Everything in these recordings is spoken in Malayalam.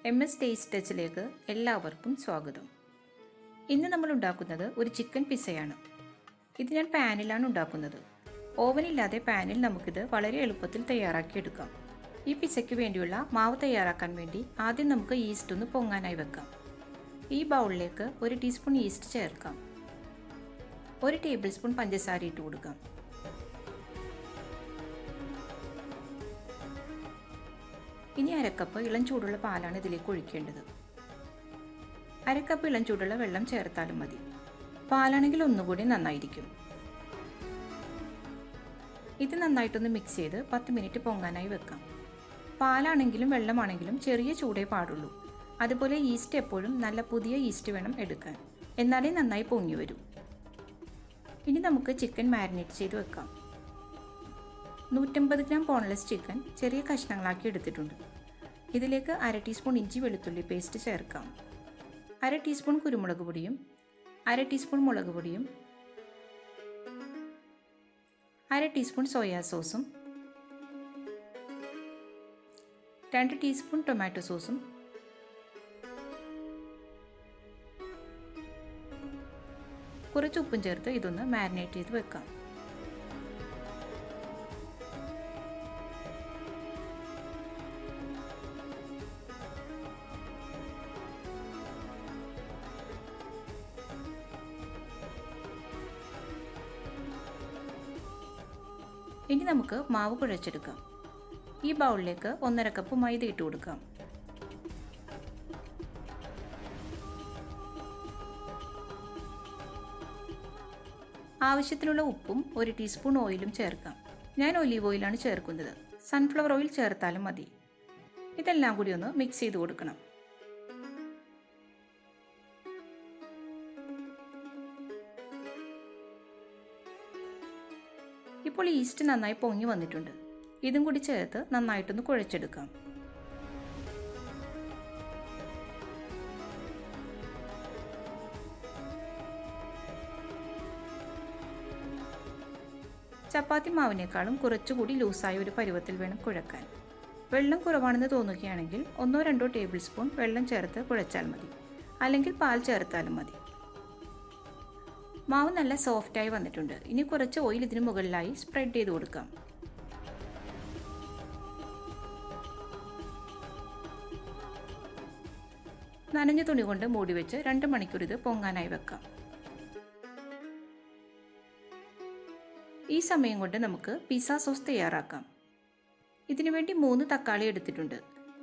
MSTasteTouchലേക്ക് എല്ലാവർക്കും സ്വാഗതം. ഇന്ന് നമ്മൾ ഉണ്ടാക്കുന്നത് ഒരു ചിക്കൻ പിസ്സയാണ്. ഇത് ഞാൻ പാനിലാണ് ഉണ്ടാക്കുന്നത്. ഓവനില്ലാതെ പാനിൽ നമുക്കിത് വളരെ എളുപ്പത്തിൽ തയ്യാറാക്കിയെടുക്കാം. ഈ പിസ്സയ്ക്ക് വേണ്ടിയുള്ള മാവ് തയ്യാറാക്കാൻ വേണ്ടി ആദ്യം നമുക്ക് ഈസ്റ്റ് ഒന്ന് പൊങ്ങാനായി വെക്കാം. ഈ ബൗളിലേക്ക് 1 ടീസ്പൂൺ ഈസ്റ്റ് ചേർക്കാം. 1 ടേബിൾ സ്പൂൺ പഞ്ചസാര ഇട്ട് കൊടുക്കാം. ഇനി അരക്കപ്പ് ഇളം ചൂടുള്ള പാലാണ് ഇതിലേക്ക് ഒഴിക്കേണ്ടത്. അരക്കപ്പ് ഇളം ചൂടുള്ള വെള്ളം ചേർത്താലും മതി. പാലാണെങ്കിൽ ഒന്നുകൂടി നന്നായിരിക്കും. ഇത് നന്നായിട്ടൊന്ന് മിക്സ് ചെയ്ത് 10 മിനിറ്റ് പൊങ്ങാനായി വെക്കാം. പാലാണെങ്കിലും വെള്ളമാണെങ്കിലും ചെറിയ ചൂടേ പാടുള്ളൂ. അതുപോലെ ഈസ്റ്റ് എപ്പോഴും നല്ല പുതിയ ഈസ്റ്റ് വേണം എടുക്കാൻ, എന്നാലേ നന്നായി പൊങ്ങി വരൂ. ഇനി നമുക്ക് ചിക്കൻ മാരിനേറ്റ് ചെയ്ത് വെക്കാം. 150 ഗ്രാം ബോൺലെസ് ചിക്കൻ ചെറിയ കഷ്ണങ്ങളാക്കി എടുത്തിട്ടുണ്ട്. ഇതിലേക്ക് 1/2 ടീസ്പൂൺ ഇഞ്ചി വെളുത്തുള്ളി പേസ്റ്റ് ചേർക്കാം. 1/2 ടീസ്പൂൺ കുരുമുളക് പൊടിയും 1/2 ടീസ്പൂൺ മുളക് പൊടിയും 1/2 ടീസ്പൂൺ സോയാ സോസും 2 ടീസ്പൂൺ ടൊമാറ്റോ സോസും കുറച്ച് ഉപ്പും ചേർത്ത് ഇതൊന്ന് മാരിനേറ്റ് ചെയ്ത് വെക്കാം. ഇനി നമുക്ക് മാവ് കുഴച്ചെടുക്കാം. ഈ ബൗളിലേക്ക് 1/2 കപ്പ് മൈദ ഇട്ട് കൊടുക്കാം. ആവശ്യത്തിനുള്ള ഉപ്പും 1 ടീസ്പൂൺ ഓയിലും ചേർക്കാം. ഞാൻ ഒലീവ് ഓയിലാണ് ചേർക്കുന്നത്. സൺഫ്ലവർ ഓയിൽ ചേർത്താലും മതി. ഇതെല്ലാം കൂടി ഒന്ന് മിക്സ് ചെയ്ത് കൊടുക്കണം. ഇപ്പോൾ ഈസ്റ്റ് നന്നായി പൊങ്ങി വന്നിട്ടുണ്ട്. ഇതും കൂടി ചേർത്ത് നന്നായിട്ടൊന്ന് കുഴച്ചെടുക്കാം. ചപ്പാത്തി മാവിനേക്കാളും കുറച്ചുകൂടി ലൂസായ ഒരു പരുവത്തിൽ വേണം കുഴക്കാൻ. വെള്ളം കുറവാണെന്ന് തോന്നുകയാണെങ്കിൽ 1-2 ടേബിൾ സ്പൂൺ വെള്ളം ചേർത്ത് കുഴച്ചാൽ മതി, അല്ലെങ്കിൽ പാൽ ചേർത്താലും മതി. മാവ് നല്ല സോഫ്റ്റായി വന്നിട്ടുണ്ട്. ഇനി കുറച്ച് ഓയിൽ ഇതിന് മുകളിലായി സ്പ്രെഡ് ചെയ്ത് കൊടുക്കാം. നനഞ്ഞ തുണി കൊണ്ട് മൂടി വെച്ച് 2 മണിക്കൂർ ഇത് പൊങ്ങാനായി വെക്കാം. ഈ സമയം കൊണ്ട് നമുക്ക് പിസ്സ സോസ് തയ്യാറാക്കാം. ഇതിനു വേണ്ടി 3 തക്കാളി എടുത്തിട്ടുണ്ട്.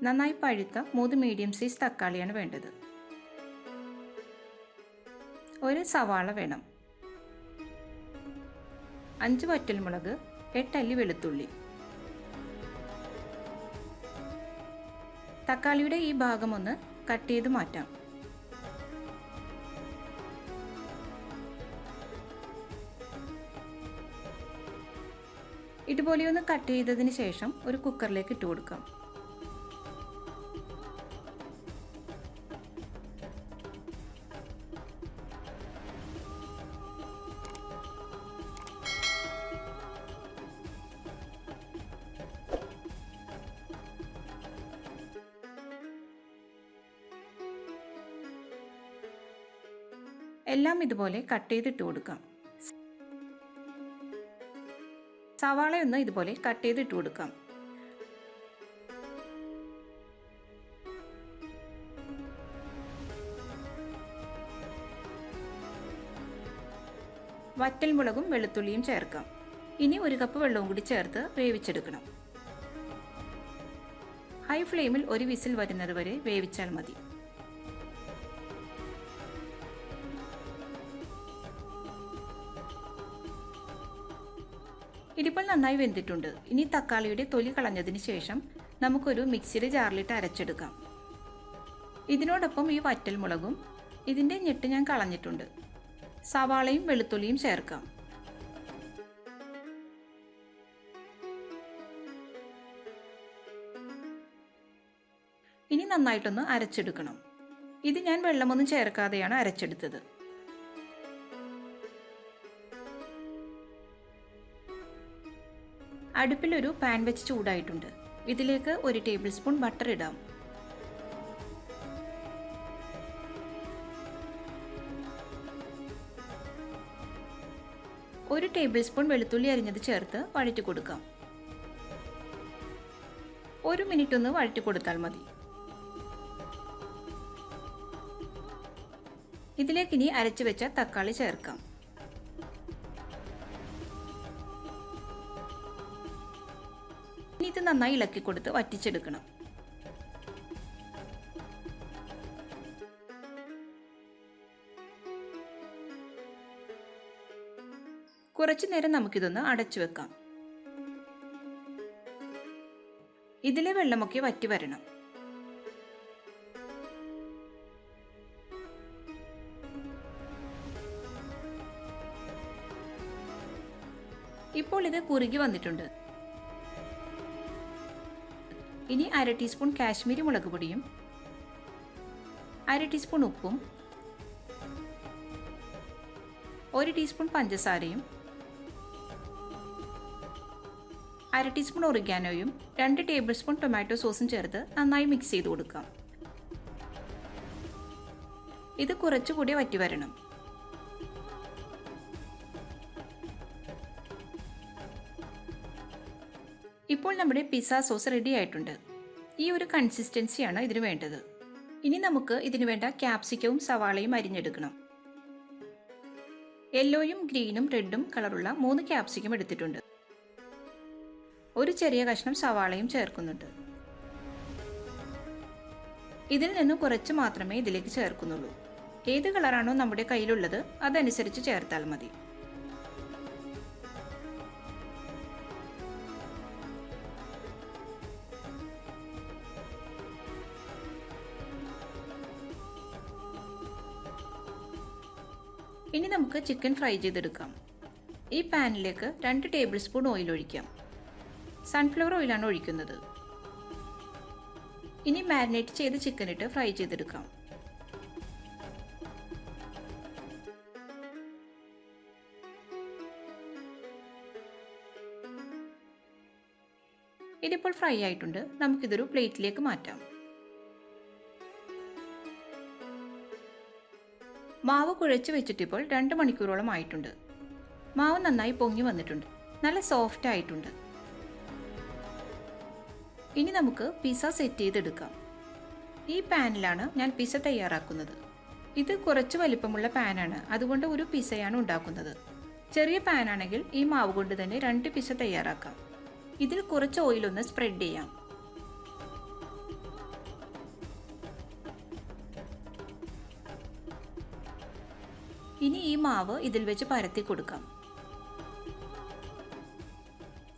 നന്നായി പഴുത്ത 3 മീഡിയം സൈസ് തക്കാളിയാണ് വേണ്ടത്. 1 സവാള വേണം. 5 വറ്റൽമുളക്, 8 അല്ലി വെളുത്തുള്ളി. തക്കാളിയുടെ ഈ ഭാഗം ഒന്ന് കട്ട് ചെയ്ത് മാറ്റാം. ഇതുപോലെ ഒന്ന് കട്ട് ചെയ്തതിന് ശേഷം ഒരു കുക്കറിലേക്ക് ഇട്ട് കൊടുക്കാം. എല്ലാം ഇതുപോലെ കട്ട് ചെയ്തിട്ട് കൊടുക്കാം. സവാളയൊന്ന് ഇതുപോലെ കട്ട് ചെയ്തിട്ട് കൊടുക്കാം. വറ്റൽമുളകും വെളുത്തുള്ളിയും ചേർക്കാം. ഇനി 1 കപ്പ് വെള്ളവും കൂടി ചേർത്ത് വേവിച്ചെടുക്കണം. ഹൈ ഫ്ലെയിമിൽ 1 വിസിൽ വരുന്നത് വരെ വേവിച്ചാൽ മതി. ഇതിപ്പോൾ നന്നായി വെന്തിട്ടുണ്ട്. ഇനി തക്കാളിയുടെ തൊലി കളഞ്ഞതിന് ശേഷം നമുക്കൊരു മിക്സിയുടെ ജാറിലിട്ട് അരച്ചെടുക്കാം. ഇതിനോടൊപ്പം ഈ വറ്റൽമുളകും ഇതിൻ്റെ ഞെട്ട് ഞാൻ കളഞ്ഞിട്ടുണ്ട്. സവാളയും വെളുത്തുള്ളിയും ചേർക്കാം. ഇനി നന്നായിട്ടൊന്ന് അരച്ചെടുക്കണം. ഇത് ഞാൻ വെള്ളമൊന്നും ചേർക്കാതെയാണ് അരച്ചെടുത്തത്. അടുപ്പിലൊരു പാൻ വെച്ച് ചൂടായിട്ടുണ്ട്. ഇതിലേക്ക് 1 ടേബിൾ സ്പൂൺ ബട്ടർ ഇടാം. 1 ടേബിൾ സ്പൂൺ വെളുത്തുള്ളി അരിഞ്ഞത് ചേർത്ത് വഴറ്റി കൊടുക്കാം. 1 മിനിറ്റ് ഒന്ന് വഴറ്റി കൊടുത്താൽ മതി. ഇതിലേക്ക് ഇനി അരച്ചു വെച്ച തക്കാളി ചേർക്കാം. ഇനി ഇത് നന്നായി ഇളക്കി കൊടുത്ത് വറ്റിച്ചെടുക്കണം. കുറച്ചു നേരം നമുക്കിതൊന്ന് അടച്ചു വെക്കാം. ഇതിലെ വെള്ളമൊക്കെ വറ്റി വരണം. ഇപ്പോൾ ഇത് കുറുകി വന്നിട്ടുണ്ട്. ഇനി 1/2 ടീസ്പൂൺ കാശ്മീരി മുളക് പൊടിയും 1/2 ടീസ്പൂൺ ഉപ്പും 1 ടീസ്പൂൺ പഞ്ചസാരയും 1/2 ടീസ്പൂൺ ഒറിഗാനോയും 2 ടേബിൾ സ്പൂൺ ടൊമാറ്റോ സോസും ചേർത്ത് നന്നായി മിക്സ് ചെയ്ത് കൊടുക്കാം. ഇത് കുറച്ചുകൂടി വറ്റി വരണം. ഇപ്പോൾ നമ്മുടെ പിസ്സ സോസ് റെഡി ആയിട്ടുണ്ട്. ഈ ഒരു കൺസിസ്റ്റൻസിയാണ് ഇതിന് വേണ്ടത്. ഇനി നമുക്ക് ഇതിനു വേണ്ട ക്യാപ്സിക്കവും സവാളയും അരിഞ്ഞെടുക്കണം. യെല്ലോയും ഗ്രീനും റെഡും കളറുള്ള 3 ക്യാപ്സിക്കം എടുത്തിട്ടുണ്ട്. ഒരു ചെറിയ കഷ്ണം സവാളയും ചേർക്കുന്നുണ്ട്. ഇതിൽ നിന്ന് കുറച്ച് മാത്രമേ ഇതിലേക്ക് ചേർക്കുന്നുള്ളൂ. ഏത് കളറാണോ നമ്മുടെ കയ്യിലുള്ളത് അതനുസരിച്ച് ചേർത്താൽ മതി. ഇനി നമുക്ക് ചിക്കൻ ഫ്രൈ ചെയ്തെടുക്കാം. ഈ പാനിലേക്ക് 2 ടേബിൾ സ്പൂൺ ഓയിൽ ഒഴിക്കാം. സൺഫ്ലവർ ഓയിലാണ് ഒഴിക്കുന്നത്. ഇനി മാരിനേറ്റ് ചെയ്ത ചിക്കൻ ഇട്ട് ഫ്രൈ ചെയ്തെടുക്കാം. ഇതിപ്പോൾ ഫ്രൈ ആയിട്ടുണ്ട്. നമുക്കിതൊരു പ്ലേറ്റിലേക്ക് മാറ്റാം. മാവ് കുഴച്ച് വെച്ചിട്ടിപ്പോൾ 2 മണിക്കൂറോളം ആയിട്ടുണ്ട്. മാവ് നന്നായി പൊങ്ങി വന്നിട്ടുണ്ട്. നല്ല സോഫ്റ്റ് ആയിട്ടുണ്ട്. ഇനി നമുക്ക് പിസ്സ സെറ്റ് ചെയ്തെടുക്കാം. ഈ പാനിലാണ് ഞാൻ പിസ്സ തയ്യാറാക്കുന്നത്. ഇത് കുറച്ച് വലിപ്പമുള്ള പാനാണ്, അതുകൊണ്ട് ഒരു പിസ്സയാണ് ഉണ്ടാക്കുന്നത്. ചെറിയ പാനാണെങ്കിൽ ഈ മാവ് കൊണ്ട് തന്നെ 2 പിസ്സ തയ്യാറാക്കാം. ഇതിൽ കുറച്ച് ഓയിലൊന്ന് സ്പ്രെഡ് ചെയ്യാം. ഇനി ഈ മാവ് ഇതിൽ വെച്ച് പരത്തി കൊടുക്കാം.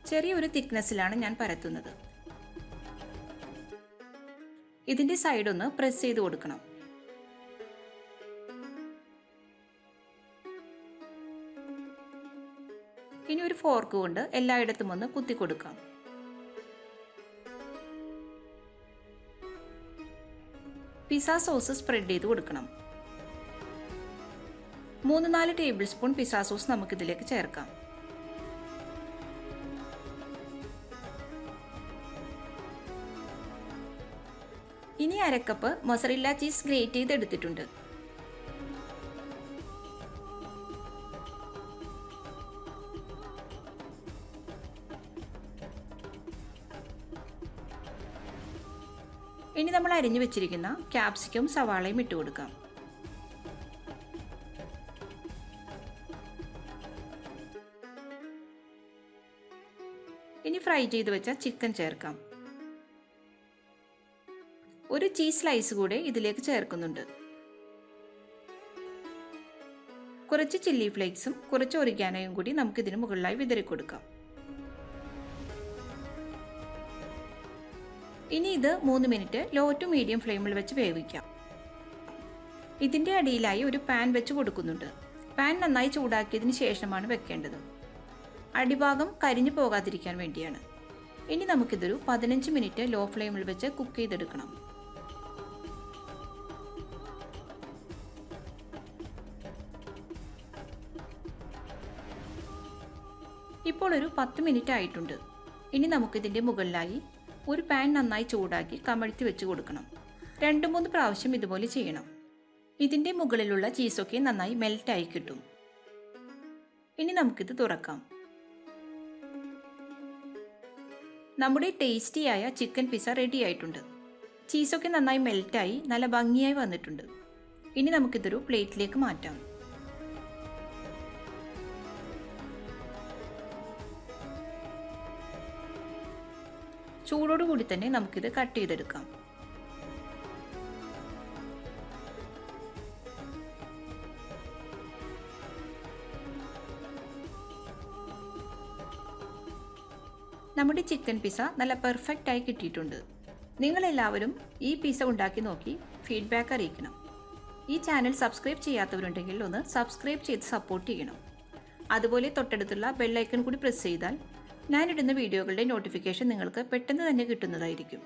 ചെറിയൊരു തിക്നെസ്സിലാണ് ഞാൻ പരത്തുന്നത്. ഇതിന്റെ സൈഡ് ഒന്ന് പ്രസ് ചെയ്ത് കൊടുക്കണം. ഇനി ഒരു ഫോർക്ക് കൊണ്ട് എല്ലായിടത്തും ഒന്ന് കുത്തി കൊടുക്കാം. പിസ്സ സോസ് സ്പ്രെഡ് ചെയ്ത് കൊടുക്കണം. 3-4 ടേബിൾ സ്പൂൺ പിസ്സ സോസ് നമുക്കിതിലേക്ക് ചേർക്കാം. ഇനി 1/2 കപ്പ് മൊസറല്ല ചീസ് ഗ്രേറ്റ് ചെയ്തെടുത്തിട്ടുണ്ട്. ഇനി നമ്മൾ അരിഞ്ഞു വെച്ചിരിക്കുന്ന ക്യാപ്സിക്കം സവാളയും ഇട്ട് കൊടുക്കാം. ഇനി ഫ്രൈ ചെയ്ത് വെച്ച ചിക്കൻ ചേർക്കാം. ഒരു ചീസ് സ്ലൈസ് കൂടെ ഇതിലേക്ക് ചേർക്കുന്നുണ്ട്. കുറച്ച് ചില്ലി ഫ്ലേക്സും കുറച്ച് ഒറിഗാനോയും കൂടി നമുക്കിതിന് മുകളിലായി വിതറി കൊടുക്കാം. ഇനി ഇത് 3 മിനിറ്റ് ലോ ടു മീഡിയം ഫ്ലെയിമിൽ വെച്ച് വേവിക്കാം. ഇതിൻ്റെ അടിയിലായി ഒരു പാൻ വെച്ച് കൊടുക്കുന്നുണ്ട്. പാൻ നന്നായി ചൂടാക്കിയതിന് ശേഷമാണ് വെക്കേണ്ടത്. അടിഭാഗം കരിഞ്ഞു പോകാതിരിക്കാൻ വേണ്ടിയാണ്. ഇനി നമുക്കിതൊരു 15 മിനിറ്റ് ലോ ഫ്ലെയിമിൽ വെച്ച് കുക്ക് ചെയ്തെടുക്കണം. ഇപ്പോൾ ഒരു 10 മിനിറ്റ് ആയിട്ടുണ്ട്. ഇനി നമുക്കിതിൻ്റെ മുകളിലായി ഒരു പാൻ നന്നായി ചൂടാക്കി കമഴ്ത്തി വെച്ച് കൊടുക്കണം. 2-3 പ്രാവശ്യം ഇതുപോലെ ചെയ്യണം. ഇതിൻ്റെ മുകളിലുള്ള ചീസൊക്കെ നന്നായി മെൽറ്റായി കിട്ടും. ഇനി നമുക്കിത് തുറക്കാം. നമ്മുടെ ടേസ്റ്റിയായ ചിക്കൻ പിസ്സ റെഡി ആയിട്ടുണ്ട്. ചീസൊക്കെ നന്നായി മെൽറ്റായി നല്ല ഭംഗിയായി വന്നിട്ടുണ്ട്. ഇനി നമുക്കിതൊരു പ്ലേറ്റിലേക്ക് മാറ്റാം. ചൂടോടുകൂടി തന്നെ നമുക്കിത് കട്ട് ചെയ്തെടുക്കാം. നമ്മുടെ ചിക്കൻ പിസ്സ നല്ല പെർഫെക്റ്റ് ആയി കിട്ടിയിട്ടുണ്ട്. നിങ്ങളെല്ലാവരും ഈ പിസ്സ ഉണ്ടാക്കി നോക്കി ഫീഡ്ബാക്ക് അറിയിക്കണം. ഈ ചാനൽ സബ്സ്ക്രൈബ് ചെയ്യാത്തവരുണ്ടെങ്കിൽ ഒന്ന് സബ്സ്ക്രൈബ് ചെയ്ത് സപ്പോർട്ട് ചെയ്യണം. അതുപോലെ തൊട്ടടുത്തുള്ള ബെൽ ഐക്കൺ കൂടി പ്രസ് ചെയ്താൽ ഞാനിടുന്ന വീഡിയോകളുടെ നോട്ടിഫിക്കേഷൻ നിങ്ങൾക്ക് പെട്ടെന്ന് തന്നെ കിട്ടുന്നതായിരിക്കും.